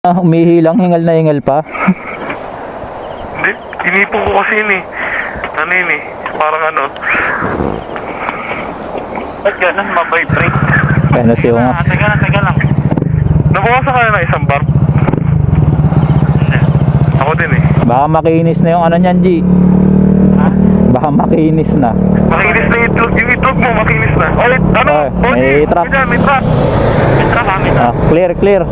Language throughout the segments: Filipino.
Umihilang, hingal na hingal pa. Hindi, tinipo ko kasi yun eh. Ano yun eh, parang ano. Ba't ganun, mabibrate? Ano si Ungas? Teka lang. Nabawasan ka na isang bar? Hindi. Ako din eh. Baka makinis na yung ano niyan, G. Ha? Baka makinis na. Makinis na yung itlog mo, makinis na. Ulit, ano? May trap. May trap. May trap ha, may trap. Clear.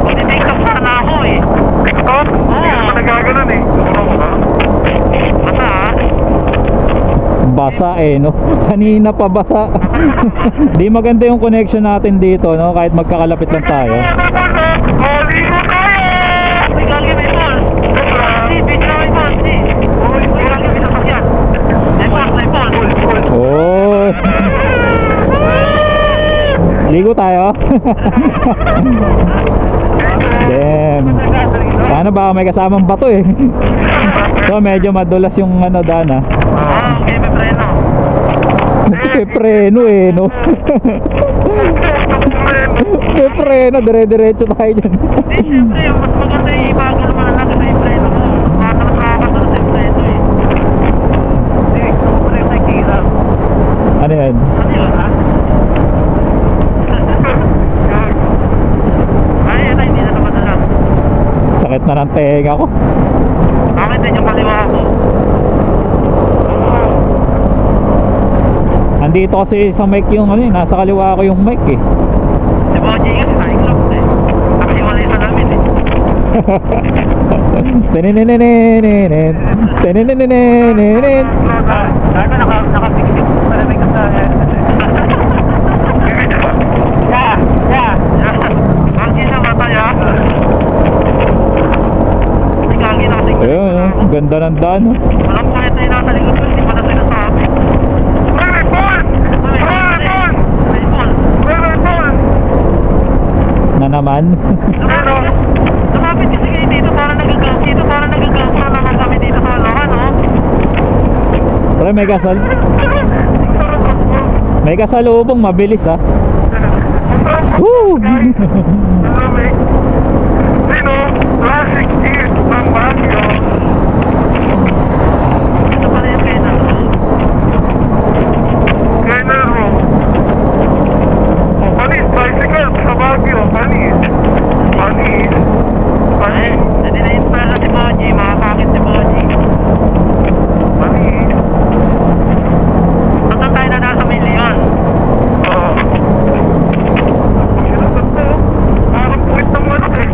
Hindi ka sana ako eh. Ito? Hindi ka naman nagaganon eh. Basa ha? Basa eh, no? Kanina pa basa. Di maganda yung connection natin dito, no? Kahit magkakalapit lang tayo. Maligo tayo! May gagi may ball. Si, bitch na may ball, si. May gagi may sasakyan. May ball. Oh. Ligo tayo. Damn. Paano ba may kasamang bato eh. So medyo madulas yung ano daan ah. Okay, may preno. May preno eh, no? May preno, dire-diretso tayo dyan. Hindi, siyempre, mas maganda yung ibagal mo na lang sa yung preno mo. Nakakasunod sa yung preno eh. Hindi, kumpare sa kira. Ano yan? Ano yun, ha? Ay, hindi na naman na lang. Sakit na ng tenga ko. Bakit din yung kaliwa ko? Andito kasi sa mic yung ano eh, nasa kaliwa ko yung mic eh. Si Boji kasi na-enclose eh. Nakahiwalay sa namin eh. Tenenenenenenet. Tenenenenenenet. Dahil ba nakapikit? Malamig ka sa... Yeah. Boji na ba tayo? Gagi na kasi. Ayun, oh, ganda ng daan. Oh. Walang kahit na nasa likod ko, hindi pa na sinasabi. May ball! Na naman. Lumapit kasi kayo dito para nagagawin na naman kami dito sa Lohan, no? Pre, may kasalubong, mabilis ah. Woo! Sino? Classic is ng Baguio. Ito pala yung Kenner Road. Kenner Road. Panis, bicycle sa Baguio. Panis. Hindi na-inspire na si Boji. Makakakit si Boji. Panis. Saan tayo na nasa milyon? Oo. Parang puwit ng manok eh.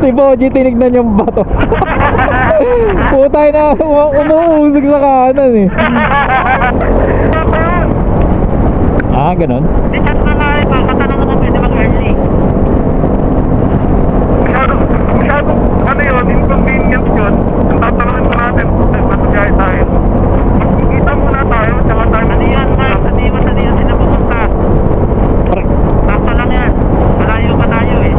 Si Boji tinignan yung bato. Putay na, umuusig sa kanan eh. Ah, ganun? Di chat na tayo pa. Katanong mo kung pwede mag-early. Masyado, ano yun, inconvenient yun. Ang tatanungin mo natin kung matagay tayo. Magkikita muna tayo, tsaka tayo. Ano yan, Mark? Hindi yan sila pumunta. Sakto lang yan. Malayo pa tayo eh.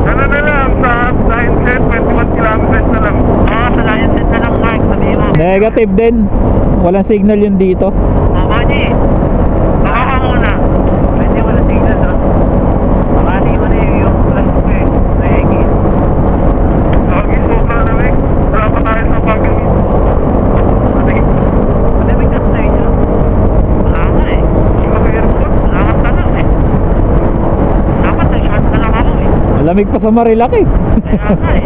Ano na lang, sa Lion Set, 21 kilometers na lang. Oo, sa Lion Set na lang, Mark. Sabihin mo. Negative din. Walang signal yun dito. Boji, baka ka muna. Pwede wala signal, no? Makali mo na yung flight ko eh. Naigil. Lagi sobrang lamig. Wala pa tayo sa Baguio. Malamig ka sa inyo. Wala nga eh. Hindi ka may airport. Wala kang tanong eh. Dapat nag-short na lang ako eh. Malamig pa sa Marilac eh. Kaya nga eh.